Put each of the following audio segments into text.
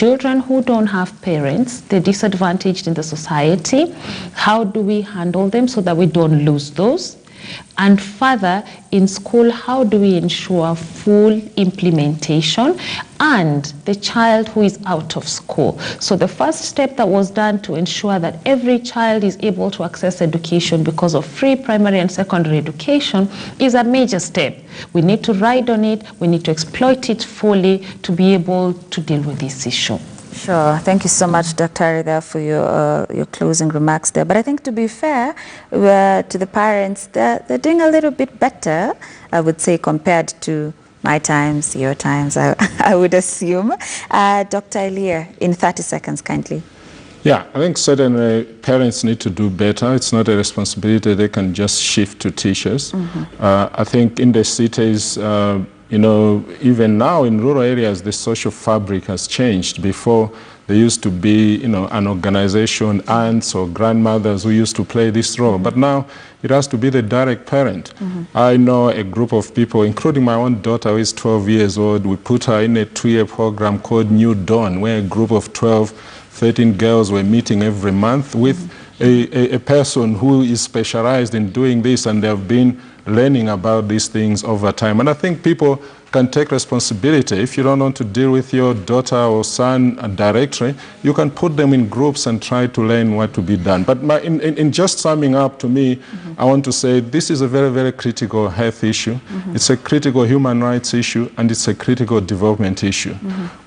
children who don't have parents, they're disadvantaged in the society. How do we handle them so that we don't lose those? And further, in school, how do we ensure full implementation and the child who is out of school? So the first step that was done to ensure that every child is able to access education because of free primary and secondary education is a major step. We need to ride on it. We need to exploit it fully to be able to deal with this issue. Sure. Thank you so much, Dr. Arida, for your closing remarks there. But I think, to be fair to the parents, they're doing a little bit better, I would say, compared to my times, your times, I would assume. Dr. Elia, in 30 seconds, kindly. Yeah, I think certainly parents need to do better. It's not a responsibility they can just shift to teachers. I think in the cities, you know, even now in rural areas, the social fabric has changed. Before, there used to be, you know, an organization, aunts or grandmothers who used to play this role. But now it has to be the direct parent. I know a group of people, including my own daughter who is 12 years old. We put her in a 2-year program called New Dawn, where a group of 12, 13 girls were meeting every month with a person who is specialized in doing this, and they have been learning about these things over time. And I think people can take responsibility. If you don't want to deal with your daughter or son directly, you can put them in groups and try to learn what to be done. But in just summing up, to me, I want to say this is a very, very critical health issue. It's a critical human rights issue, and it's a critical development issue.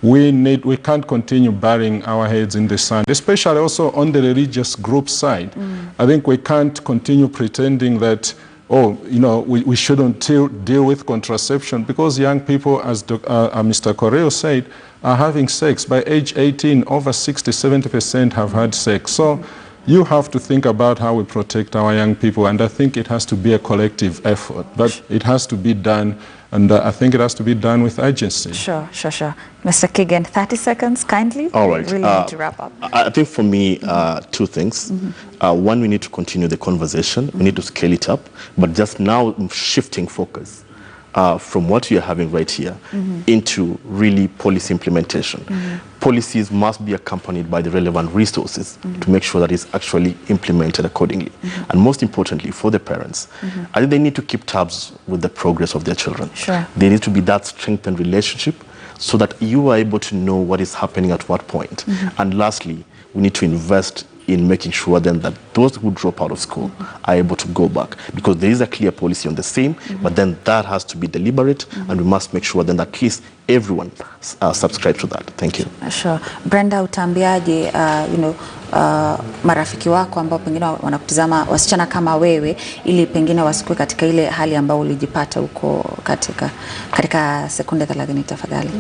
We can't continue burying our heads in the sand, especially also on the religious group side. I think we can't continue pretending that, oh, you know, we shouldn't deal with contraception, because young people, as Mr. Correo said, are having sex. By age 18, over 60–70% have had sex. So you have to think about how we protect our young people, and I think it has to be a collective effort, but it has to be done, and I think it has to be done with urgency. Sure. Mr. Kigen, 30 seconds, kindly. All right. Really need to wrap up. I think for me, two things. One, we need to continue the conversation. We need to scale it up, but just now shifting focus from what we are having right here into really policy implementation. Policies must be accompanied by the relevant resources to make sure that it's actually implemented accordingly. And most importantly, for the parents, I think they need to keep tabs with the progress of their children. There needs to be that strengthened relationship so that you are able to know what is happening at what point. And lastly, we need to invest in making sure then that those who drop out of school are able to go back, because there is a clear policy on the same, but then that has to be deliberate, and we must make sure then that at least everyone subscribes to that. Thank you. Sure. Brenda, utambiaje marafiki wako ambao pengine wanakutazama, wasichana kama wewe, ili pengine wasikue katika ile hali ambao ulijipata huko katika sekunde 30 tafadhali?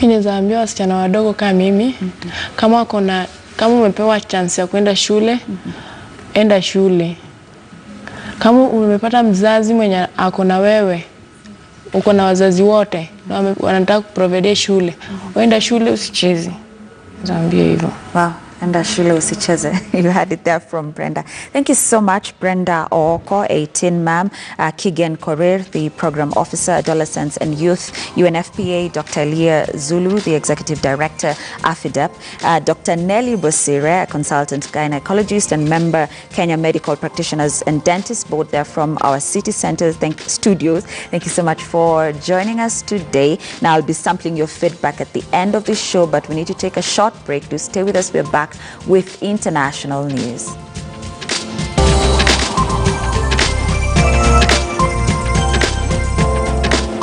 Mimi naambia wasichana wadogo kama mimi, kama umepewa chance ya kwenda shule, enda shule. Kama umepata mzazi mwenye ako na wewe, uko na wazazi wote, na wanataka kuprovide shule, uenda shule, usicheze. Naambia hivyo. Wow. Enda shule usicheze. You had it there from Brenda. Thank you so much, Brenda Ooko, 18 ma'am. Kigen Korir, the Program Officer, Adolescents and Youth, UNFPA, Dr. Elia Zulu, the Executive Director, AFIDEP, Dr. Nelly Bosire, a consultant gynecologist and member, Kenya Medical Practitioners and Dentists, both there from our city center studios. Thank you so much for joining us today. Now I'll be sampling your feedback at the end of the show, but we need to take a short break. Do stay with us. We're back with international news.